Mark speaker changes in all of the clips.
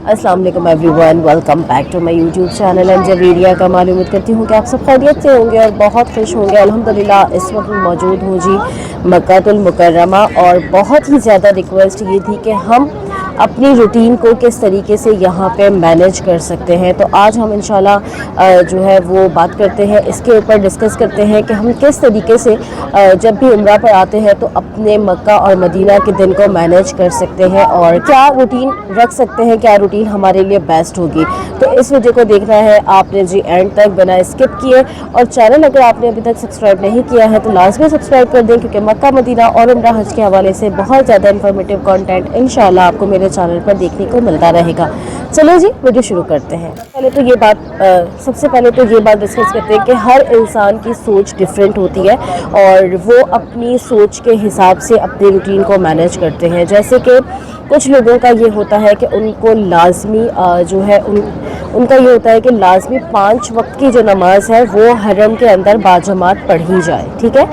Speaker 1: अस्सलाम वालेकुम everyone, welcome back to my YouTube channel and Javeria का। उम्मीद करती हूँ कि आप सब खैरियत से होंगे और बहुत खुश होंगे। अल्हम्दुलिल्लाह इस वक्त मौजूद हूँ जी मक्कातुल मुकर्रमा, और बहुत ही ज़्यादा रिक्वेस्ट ये थी कि हम अपनी रूटीन को किस तरीके से यहाँ पे मैनेज कर सकते हैं। तो आज हम इंशाल्लाह जो है वो बात करते हैं, इसके ऊपर डिस्कस करते हैं कि हम किस तरीके से जब भी उम्रा पर आते हैं तो अपने मक्का और मदीना के दिन को मैनेज कर सकते हैं और क्या रूटीन रख सकते हैं, क्या रूटीन हमारे लिए बेस्ट होगी। तो इस वीडियो को देखना है आपने जी एंड तक, बिना स्किप किए। और चैनल अगर आपने अभी तक सब्सक्राइब नहीं किया है तो लाजमी सब्सक्राइब कर दें, क्योंकि मक्का मदीना और उम्रा हज के हवाले से बहुत ज़्यादा इन्फॉर्मेटिव कंटेंट इंशाल्लाह आपको मेरे चैनल पर देखने को मिलता रहेगा। चलो जी वीडियो शुरू करते हैं। सबसे पहले तो ये बात डिस्कस करते हैं कि हर इंसान की सोच डिफरेंट होती है और वो अपनी सोच के हिसाब से अपनी रूटीन को मैनेज करते हैं। जैसे कि कुछ लोगों का ये होता है कि उनको लाजमी जो है उनका ये होता है कि लाजमी 5 वक्त की जो नमाज है वो हरम के अंदर बाजमात पढ़ी जाए, ठीक है।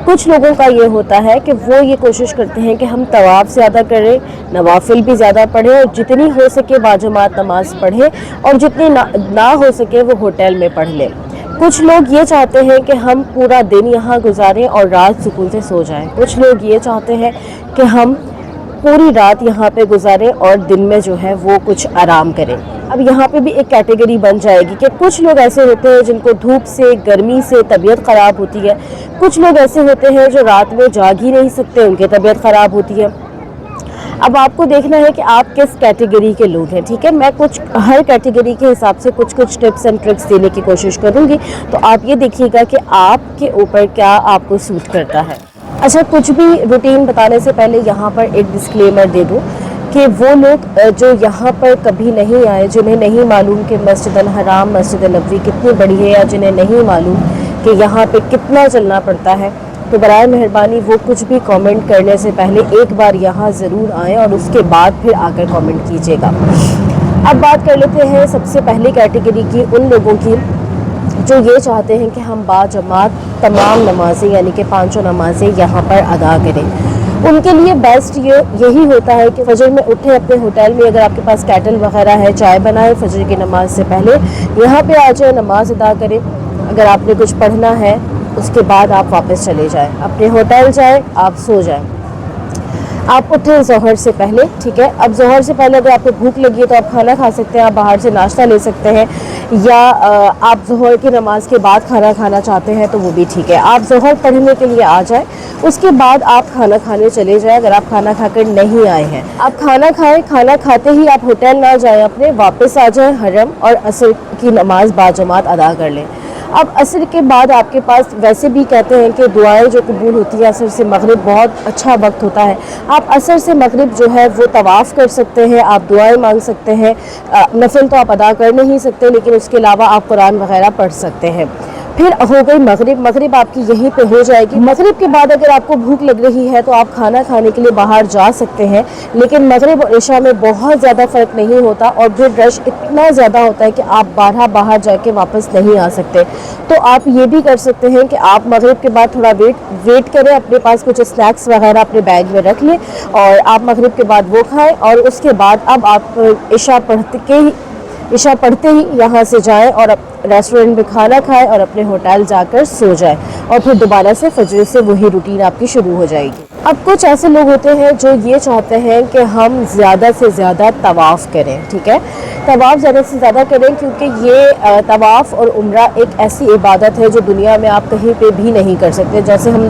Speaker 1: कुछ लोगों का ये होता है कि वो ये कोशिश करते हैं कि हम तवाफ ज़्यादा करें, नवाफिल भी ज़्यादा पढ़ें और जितनी हो सके बाजमात नमाज पढ़ें, और जितनी ना हो सके वो होटल में पढ़ लें। कुछ लोग ये चाहते हैं कि हम पूरा दिन यहाँ गुजारें और रात सुकून से सो जाएं। कुछ लोग ये चाहते हैं कि हम पूरी रात यहाँ पे गुजारें और दिन में जो है वो कुछ आराम करें। अब यहाँ पे भी एक कैटेगरी बन जाएगी कि कुछ लोग ऐसे होते हैं जिनको धूप से, गर्मी से तबीयत ख़राब होती है। कुछ लोग ऐसे होते हैं जो रात में जाग ही नहीं सकते, उनकी तबीयत ख़राब होती है। अब आपको देखना है कि आप किस कैटेगरी के लोग हैं, ठीक है। मैं कुछ हर कैटेगरी के हिसाब से कुछ टिप्स एंड ट्रिक्स देने की कोशिश करूँगी, तो आप ये देखिएगा कि आपके ऊपर क्या आपको सूट करता है। अच्छा, कुछ भी रूटीन बताने से पहले यहाँ पर एक डिस्क्लेमर दे दूँ कि वो लोग जो यहाँ पर कभी नहीं आए, जिन्हें नहीं मालूम कि मस्जिद अल हराम, मस्जिद नबवी कितनी बड़ी है, या जिन्हें नहीं मालूम कि यहाँ पे कितना चलना पड़ता है, तो बराए मेहरबानी वो कुछ भी कमेंट करने से पहले एक बार यहाँ ज़रूर आएँ और उसके बाद फिर आकर कमेंट कीजिएगा। अब बात कर लेते हैं सबसे पहली कैटेगरी की, उन लोगों की जो ये चाहते हैं कि हम बाजमात तमाम नमाज़ें यानी कि 5 नमाज़ें यहाँ पर अदा करें। उनके लिए बेस्ट यही होता है कि फजर में उठें, अपने होटल में अगर आपके पास कैटल वगैरह है, चाय बनाएं, फजर की नमाज से पहले यहाँ पे आ जाए, नमाज अदा करें। अगर आपने कुछ पढ़ना है उसके बाद आप वापस चले जाएं, अपने होटल जाएं, आप सो जाएं। आप उठें ज़ोहर से पहले, ठीक है। अब ज़ोहर से पहले अगर आपको भूख लगी है तो आप खाना खा सकते हैं, आप बाहर से नाश्ता ले सकते हैं, या आप ज़ोहर की नमाज के बाद खाना खाना चाहते हैं तो वो भी ठीक है। आप ज़ोहर पढ़ने के लिए आ जाएं, उसके बाद आप खाना खाने चले जाएं। अगर आप खाना खाकर नहीं आए हैं, आप खाना खाएं, खाना खाते ही आप होटल ना जाएं, अपने वापस आ जाएं हरम और असर की नमाज बाजमात अदा कर लें। अब असर के बाद आपके पास, वैसे भी कहते हैं कि दुआएं जो कबूल होती है असर से मगरिब, बहुत अच्छा वक्त होता है। आप असर से मगरिब जो है वो तवाफ़ कर सकते हैं, आप दुआएं मांग सकते हैं। नफिल तो आप अदा कर नहीं सकते, लेकिन उसके अलावा आप कुरान वगैरह पढ़ सकते हैं। फिर हो गई मगरिब आपकी यहीं पे हो जाएगी। मगरिब के बाद अगर आपको भूख लग रही है तो आप खाना खाने के लिए बाहर जा सकते हैं, लेकिन मगरिब और इशा में बहुत ज़्यादा फ़र्क नहीं होता और फिर रश इतना ज़्यादा होता है कि आप बाहर जाके वापस नहीं आ सकते। तो आप ये भी कर सकते हैं कि आप मगरिब के बाद थोड़ा वेट करें, अपने पास कुछ स्नैक्स वगैरह अपने बैग में रख लें और आप मगरिब के बाद वो खाएँ, और उसके बाद अब आप इशा पढ़ते ही यहाँ से जाएं और रेस्टोरेंट में खाना खाएं और अपने होटल जाकर सो जाएं, और फिर दोबारा से फजर से वही रूटीन आपकी शुरू हो जाएगी। अब कुछ ऐसे लोग होते हैं जो ये चाहते हैं कि हम ज़्यादा से ज़्यादा तवाफ़ करें, ठीक है। तवाफ़ ज़्यादा से ज़्यादा करें, क्योंकि ये तवाफ़ और उम्रा एक ऐसी इबादत है जो दुनिया में आप कहीं पे भी नहीं कर सकते। जैसे हम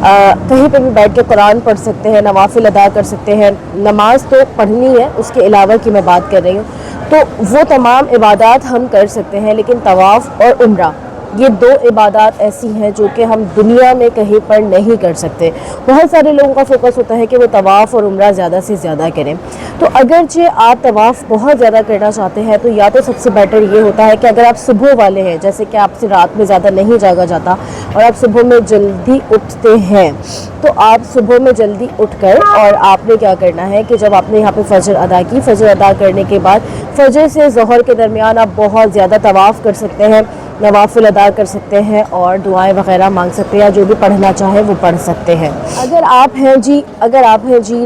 Speaker 1: कहीं पे भी बैठ के कुरान पढ़ सकते हैं, नवाफिल अदा कर सकते हैं, नमाज तो पढ़नी है, उसके अलावा की मैं बात कर रही हूँ, तो वो तमाम इबादत हम कर सकते हैं। लेकिन तवाफ़ और उम्रा ये 2 इबादत ऐसी हैं जो कि हम दुनिया में कहीं पर नहीं कर सकते। बहुत सारे लोगों का फोकस होता है कि वो तवाफ़ और उम्रा ज़्यादा से ज़्यादा करें। तो अगरचे आप तवाफ़ बहुत ज़्यादा करना चाहते हैं तो या तो सबसे बेटर ये होता है कि अगर आप सुबह वाले हैं, जैसे कि आपसे रात में ज़्यादा नहीं जागा जाता और आप सुबह में जल्दी उठते हैं, तो आप सुबह में जल्दी उठकर और आपने क्या करना है कि जब आपने यहाँ पे फ़जर अदा की, फ़जर अदा करने के बाद फ़जर से ज़ोहर के दरमियान आप बहुत ज़्यादा तवाफ़ कर सकते हैं, नवाफिल अदा कर सकते हैं और दुआएं वगैरह मांग सकते हैं, या जो भी पढ़ना चाहे वो पढ़ सकते हैं। अगर आप हैं जी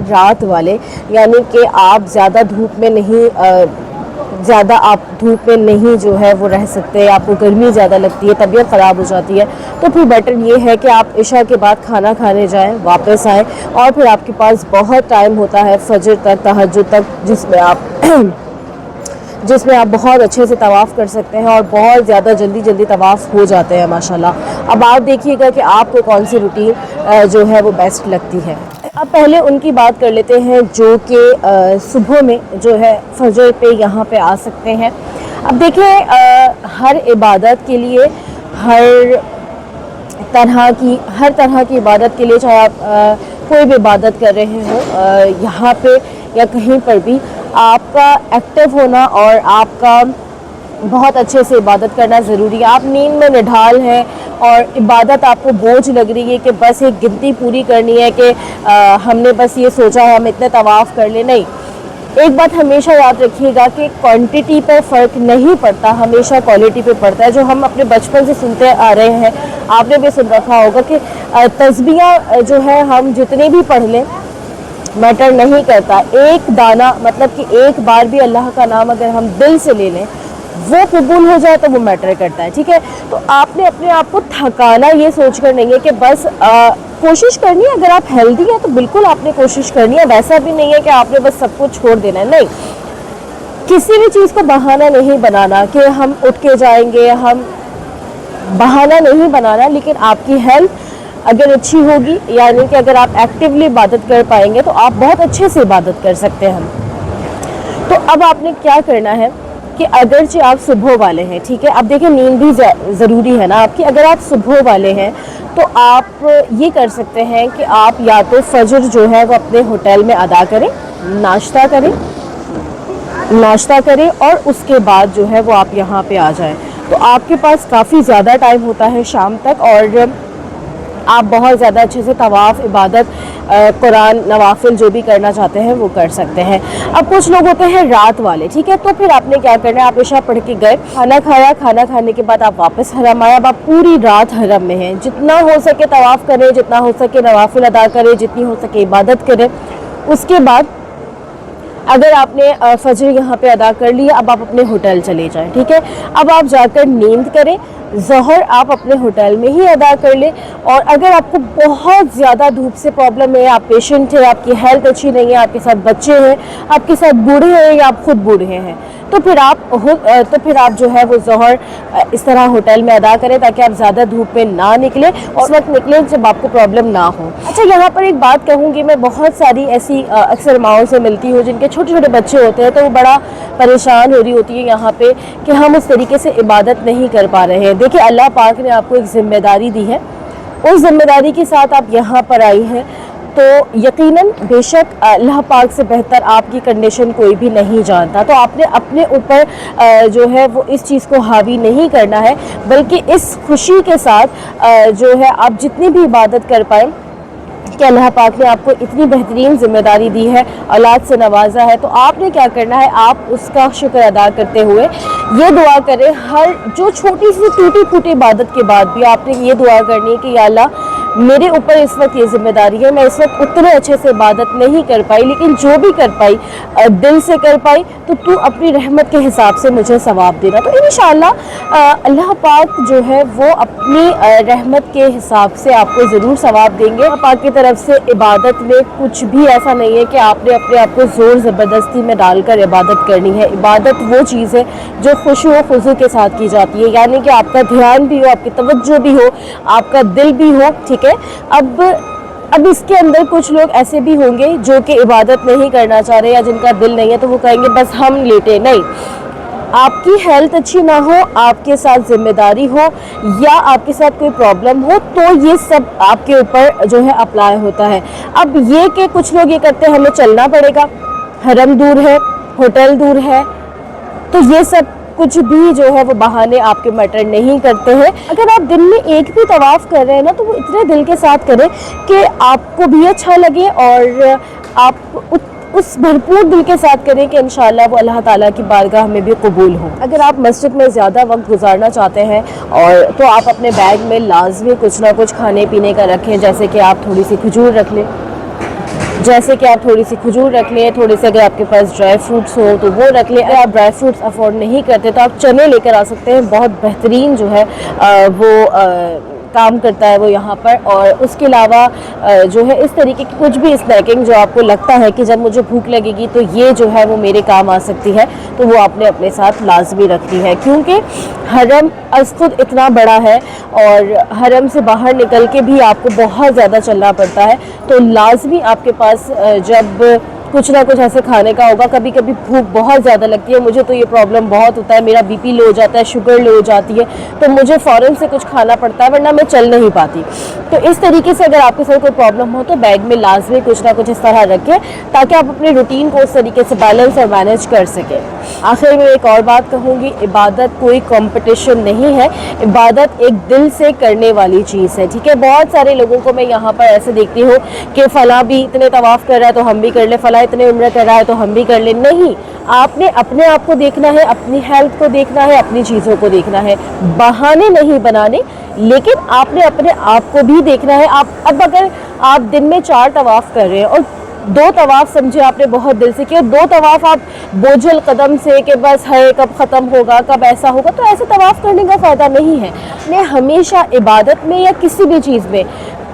Speaker 1: रात वाले, यानी कि आप ज़्यादा धूप में नहीं ज़्यादा आप धूप में नहीं जो है वो रह सकते, आपको गर्मी ज़्यादा लगती है, तबीयत ख़राब हो जाती है, तो फिर बेटर ये है कि आप इशा के बाद खाना खाने जाएं, वापस आएँ और फिर आपके पास बहुत टाइम होता है फजर तक, तहज्जुद तक, जिसमें आप बहुत अच्छे से तवाफ़ कर सकते हैं और बहुत ज़्यादा जल्दी तवाफ़ हो जाते हैं माशाल्लाह। अब आप देखिएगा कि आपको कौन सी रूटीन जो है वो बेस्ट लगती है। अब पहले उनकी बात कर लेते हैं जो कि सुबह में जो है फजर पे यहाँ पे आ सकते हैं। अब देखिए हर इबादत के लिए हर तरह की इबादत के लिए, चाहे आप कोई भी इबादत कर रहे हो यहाँ पे या कहीं पर भी, आपका एक्टिव होना और आपका बहुत अच्छे से इबादत करना ज़रूरी है। आप नींद में निढाल हैं और इबादत आपको बोझ लग रही है कि बस एक गिनती पूरी करनी है कि हमने बस ये सोचा है हम इतने तवाफ़ कर ले, नहीं। एक बात हमेशा याद रखिएगा कि क्वांटिटी पर फ़र्क नहीं पड़ता, हमेशा क्वालिटी पे पड़ता है। जो हम अपने बचपन से सुनते आ रहे हैं, आपने भी सुन रखा होगा कि तस्बीह जो है हम जितनी भी पढ़ लें मैटर नहीं करता। एक दाना, मतलब कि एक बार भी अल्लाह का नाम अगर हम दिल से ले लें, वो कबूल हो जाए तो वो मैटर करता है, ठीक है। तो आपने अपने आप को थकाना ये सोचकर नहीं है कि बस कोशिश करनी है। अगर आप हेल्दी हैं तो बिल्कुल आपने कोशिश करनी है, वैसा भी नहीं है कि आपने बस सब कुछ छोड़ देना है, नहीं। किसी भी चीज़ को बहाना नहीं बनाना कि हम उठ के जाएंगे, हम बहाना नहीं बनाना। लेकिन आपकी हेल्थ अगर अच्छी होगी, यानी कि अगर आप एक्टिवली इबादत कर पाएंगे तो आप बहुत अच्छे से इबादत कर सकते हैं। तो अब आपने क्या करना है कि अगरचे आप सुबह वाले हैं, ठीक है। अब देखिए नींद भी ज़रूरी है ना आपकी। अगर आप सुबह वाले हैं तो आप ये कर सकते हैं कि आप या तो फजर जो है वो अपने होटल में अदा करें, नाश्ता करें और उसके बाद जो है वो आप यहाँ पे आ जाएं। तो आपके पास काफ़ी ज़्यादा टाइम होता है शाम तक और आप बहुत ज़्यादा अच्छे से तवाफ़, इबादत, कुरान, नवाफिल जो भी करना चाहते हैं वो कर सकते हैं। अब कुछ लोग होते हैं रात वाले, ठीक है। तो फिर आपने क्या करना है, आप इशा पढ़ के गए, खाना खाया, खाना खाने के बाद आप वापस हरम आए। अब आप पूरी रात हरम में हैं, जितना हो सके तवाफ़ करें, जितना हो सके नवाफिल अदा करें, जितनी हो सके इबादत करें। उसके बाद अगर आपने फजर यहाँ पे अदा कर लिया, अब आप अपने होटल चले जाएं, ठीक है। अब आप जाकर नींद करें, ज़ोहर आप अपने होटल में ही अदा कर लें। और अगर आपको बहुत ज़्यादा धूप से प्रॉब्लम है, आप पेशेंट हैं, आपकी हेल्थ अच्छी नहीं है, आपके साथ बच्चे हैं, आपके साथ बूढ़े हैं या आप खुद बूढ़े हैं, तो फिर आप जो है वो ज़ोहर इस तरह होटल में अदा करें ताकि आप ज़्यादा धूप में ना निकलें और उस वक्त निकलें जब आपको प्रॉब्लम ना हो। अच्छा, यहाँ पर एक बात कहूँगी, मैं बहुत सारी ऐसी अक्सर माओं से मिलती हूँ जिनके छोटे छोटे बच्चे होते हैं, तो वो बड़ा परेशान हो रही होती है यहाँ पे कि हम उस तरीके से इबादत नहीं कर पा रहे हैं। देखिए अल्लाह पाक ने आपको एक ज़िम्मेदारी दी है, उस ज़िम्मेदारी के साथ आप यहाँ पर आई हैं, तो यकीनन बेशक अल्लाह पाक से बेहतर आपकी कंडीशन कोई भी नहीं जानता। तो आपने अपने ऊपर जो है वो इस चीज़ को हावी नहीं करना है, बल्कि इस खुशी के साथ जो है आप जितनी भी इबादत कर पाएँ कि अल्लाह पाक ने आपको इतनी बेहतरीन ज़िम्मेदारी दी है, औलाद से नवाजा है, तो आपने क्या करना है, आप उसका शुक्र अदा करते हुए ये दुआ करें। हर जो छोटी सी टूटी फूटी इबादत के बाद भी आपने ये दुआ करनी है कि या अल्लाह मेरे ऊपर इस वक्त ये ज़िम्मेदारी है, मैं इस वक्त उतने अच्छे से इबादत नहीं कर पाई, लेकिन जो भी कर पाई दिल से कर पाई, तो तू अपनी रहमत के हिसाब से मुझे सवाब देना। तो इंशाअल्लाह अल्लाह पाक जो है वो अपनी रहमत के हिसाब से आपको ज़रूर सवाब देंगे। अल्लाह पाक की तरफ से इबादत में कुछ भी ऐसा नहीं है कि आपने अपने आप को ज़ोर ज़बरदस्ती में डालकर इबादत करनी है। इबादत वो चीज़ है जो खुशू व खुजू के साथ की जाती है, यानी कि आपका ध्यान भी हो, आपकी तवज्जो भी हो, आपका दिल भी हो, ठीक है। अब इसके अंदर कुछ लोग ऐसे भी होंगे जो कि इबादत नहीं करना चाह रहे या जिनका दिल नहीं है, तो वो कहेंगे बस हम लेटे। नहीं, आपकी हेल्थ अच्छी ना हो, आपके साथ जिम्मेदारी हो या आपके साथ कोई प्रॉब्लम हो, तो ये सब आपके ऊपर जो है अप्लाई होता है। अब ये कि कुछ लोग ये करते हैं हमें चलना पड़ेगा, हरम दूर है, होटल दूर है, तो ये सब कुछ भी जो है वो बहाने आपके मैटर नहीं करते हैं। अगर आप दिन में एक भी तवाफ़ कर रहे हैं ना, तो वो इतने दिल के साथ करें कि आपको भी अच्छा लगे और आप उस भरपूर दिल के साथ करें कि इंशाअल्लाह वो अल्लाह ताला की बारगाह में भी कबूल हो। अगर आप मस्जिद में ज़्यादा वक्त गुजारना चाहते हैं और तो आप अपने बैग में लाजमी कुछ ना कुछ खाने पीने का रखें, जैसे कि आप थोड़ी सी खजूर रख लें, जैसे कि आप थोड़ी सी खजूर रख लें, थोड़े से अगर आपके पास ड्राई फ्रूट्स हो तो वो रख लें। अगर आप ड्राई फ्रूट्स अफोर्ड नहीं करते तो आप चने लेकर आ सकते हैं, बहुत बेहतरीन जो है वो काम करता है वो यहाँ पर। और उसके अलावा जो है इस तरीके की कुछ भी स्नैकिंग जो आपको लगता है कि जब मुझे भूख लगेगी तो ये जो है वो मेरे काम आ सकती है, तो वो आपने अपने साथ लाजमी रखनी है, क्योंकि हरम अज़ खुद इतना बड़ा है और हरम से बाहर निकल के भी आपको बहुत ज़्यादा चलना पड़ता है। तो लाजमी आपके पास जब कुछ ना कुछ ऐसे खाने का होगा, कभी कभी भूख बहुत ज़्यादा लगती है, मुझे तो ये प्रॉब्लम बहुत होता है, मेरा बीपी लो हो जाता है, शुगर लो हो जाती है, तो मुझे फ़ौरन से कुछ खाना पड़ता है वरना मैं चल नहीं पाती। तो इस तरीके से अगर आपके साथ कोई प्रॉब्लम हो तो बैग में लाजमी कुछ ना कुछ इस तरह रखें ताकि आप अपने रूटीन को उस तरीके से बैलेंस और मैनेज कर सकें। आखिर में एक और बात कहूँगी, इबादत कोई कंपटीशन नहीं है, इबादत एक दिल से करने वाली चीज़ है, ठीक है। बहुत सारे लोगों को मैं यहाँ पर ऐसे देखती हूँ कि फ़लाँ भी इतने तवाफ़ कर रहा है तो हम भी कर ले, फ़लाँ इतने उम्र कर रहा है तो हम भी कर ले। नहीं, आपने अपने आप को देखना है, अपनी हेल्थ को देखना है, अपनी चीज़ों को देखना है, बहाने नहीं बनाने, लेकिन आपने अपने आप को भी देखना है। अब अगर आप दिन में 4 तवाफ़ कर रहे हैं और 2 तवाफ़ समझे आपने बहुत दिल से किया, 2 तवाफ़ आप बोझल कदम से कि बस है कब ख़त्म होगा, कब ऐसा होगा, तो ऐसे तवाफ़ करने का फ़ायदा नहीं है। ने हमेशा इबादत में या किसी भी चीज़ में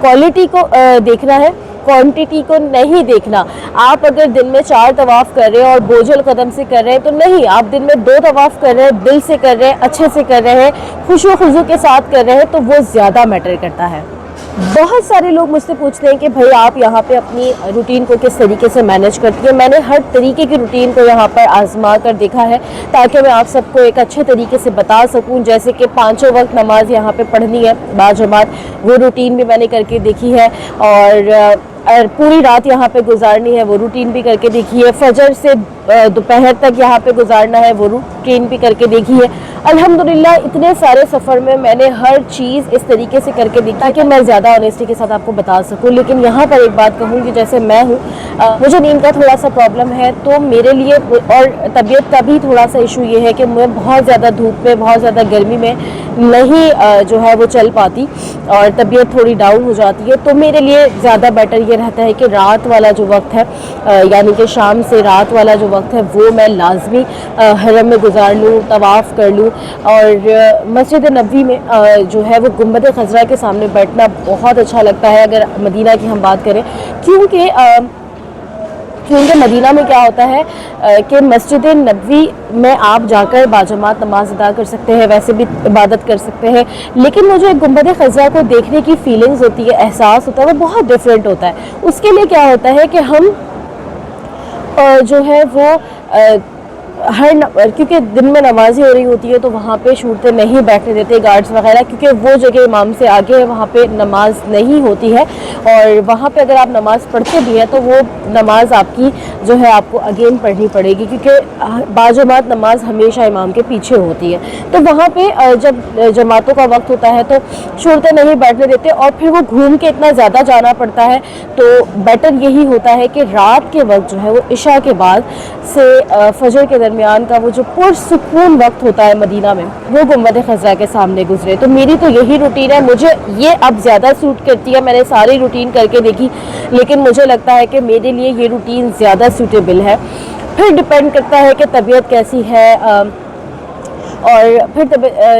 Speaker 1: क्वालिटी को देखना है, क्वांटिटी को नहीं देखना। आप अगर दिन में 4 तवाफ़ कर रहे हैं और बोझल कदम से कर रहे हैं तो नहीं, आप दिन में 2 तवाफ़ कर रहे हैं, दिल से कर रहे हैं, अच्छे से कर रहे हैं, खुशू खुजू के साथ कर रहे हैं, तो वो ज़्यादा मैटर करता है। बहुत सारे लोग मुझसे पूछते हैं कि भाई आप यहाँ पे अपनी रूटीन को किस तरीके से मैनेज करती है। मैंने हर तरीके की रूटीन को यहाँ पर आजमा कर देखा है ताकि मैं आप सबको एक अच्छे तरीके से बता सकूँ। जैसे कि 5 वक्त नमाज यहाँ पे पढ़नी है बाजमात, वो रूटीन भी मैंने करके देखी है, और पूरी रात यहाँ पे गुजारनी है वो रूटीन भी करके देखी है, फजर से दोपहर तक यहाँ पे गुजारना है वो रूटीन भी करके देखी है। अल्हम्दुलिल्लाह इतने सारे सफ़र में मैंने हर चीज़ इस तरीके से करके देखी ताकि मैं ज़्यादा ऑनेस्टी के साथ आपको बता सकूं। लेकिन यहाँ पर एक बात कहूँगी, जैसे मैं हूँ, मुझे नींद का थोड़ा सा प्रॉब्लम है, तो मेरे लिए और तबीयत का भी थोड़ा सा इशू ये है कि मैं बहुत ज़्यादा धूप में, बहुत ज़्यादा गर्मी में नहीं जो है वो चल पाती और तबीयत थोड़ी डाउन हो जाती है। तो मेरे लिए ज़्यादा बेटर ये रहता है कि रात वाला जो वक्त है, यानी कि शाम से रात वाला जो वक्त है, वो मैं लाजमी हरम में गुजार लूँ, तवाफ़ कर लूँ। और मस्जिद नबवी में जो है वो गुंबद खज़रा के सामने बैठना बहुत अच्छा लगता है अगर मदीना की हम बात करें, क्योंकि मदीना में क्या होता है कि मस्जिद नबवी में आप जाकर बाजमात नमाज अदा कर सकते हैं, वैसे भी इबादत कर सकते हैं, लेकिन वो जो एक गुंबद खज़रा को देखने की फीलिंग्स होती है, एहसास होता है, वो बहुत डिफरेंट होता है। उसके लिए क्या होता है कि हम जो है वो क्योंकि दिन में नमाज़ें हो रही होती है तो वहाँ पे शूरते नहीं बैठने देते गार्ड्स वगैरह, क्योंकि वो जगह इमाम से आगे है, वहाँ पे नमाज नहीं होती है, और वहाँ पे अगर आप नमाज़ पढ़ते भी हैं तो वो नमाज आपकी जो है आपको अगेन पढ़नी पड़ेगी, क्योंकि बाजमात नमाज हमेशा इमाम के पीछे होती है। तो वहाँ पे जब जमातों का वक्त होता है तो शूरते नहीं बैठने देते और फिर वो घूम के इतना ज़्यादा जाना पड़ता है। तो बेटर यही होता है कि रात के वक्त जो है वो इशा के बाद से फजर के दरमियान का वो जो पुरसुकून वक्त होता है मदीना में, वो गुंबद खज़रा के सामने गुजरे। तो मेरी तो यही रूटीन है, मुझे ये अब ज़्यादा सूट करती है। मैंने सारी रूटीन करके देखी, लेकिन मुझे लगता है कि मेरे लिए ये रूटीन ज़्यादा सूटेबल है। फिर डिपेंड करता है कि तबीयत कैसी है और फिर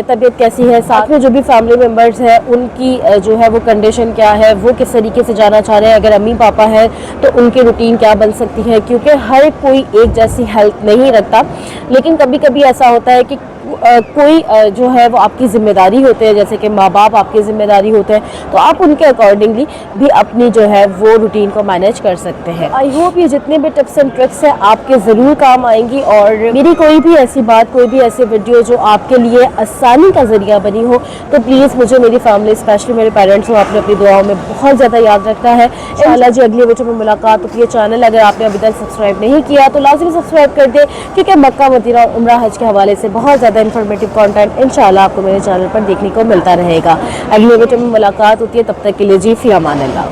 Speaker 1: तबीयत कैसी है, साथ में जो भी फैमिली मेम्बर्स हैं उनकी जो है वो कंडीशन क्या है, वो किस तरीके से जाना चाह रहे हैं। अगर अम्मी पापा हैं तो उनकी रूटीन क्या बन सकती है, क्योंकि हर कोई एक जैसी हेल्थ नहीं रखता, लेकिन कभी कभी ऐसा होता है कि कोई जो है वो आपकी ज़िम्मेदारी होते हैं, जैसे कि माँ बाप आपकी ज़िम्मेदारी होते हैं, तो आप उनके अकॉर्डिंगली भी अपनी जो है वो रूटीन को मैनेज कर सकते हैं। आई होप ये जितने भी टिप्स एंड ट्रिक्स हैं आपके ज़रूर काम आएंगी, और मेरी कोई भी ऐसी बात, कोई भी ऐसी वीडियो जो आपके लिए आसानी का ज़रिया बनी हो तो प्लीज़ मुझे, मेरी फैमिली, स्पेशली मेरे पेरेंट्स को आपने अपनी दुआओं में बहुत ज़्यादा याद रखना है। इंशाअल्लाह जी अगली वीडियो में मुलाकात होती है। चैनल अगर आपने अभी तक सब्सक्राइब नहीं किया तो लाजमी सब्सक्राइब कर दे, क्योंकि मक्का मदीना उम्रा हज के हवाले से बहुत ज़्यादा इन्फॉर्मेटिव कंटेंट इंशाअल्लाह आपको मेरे चैनल पर देखने को मिलता रहेगा। अगली वीडियो में मुलाकात होती है, तब तक के लिए जी फ़ी अमान अल्लाह।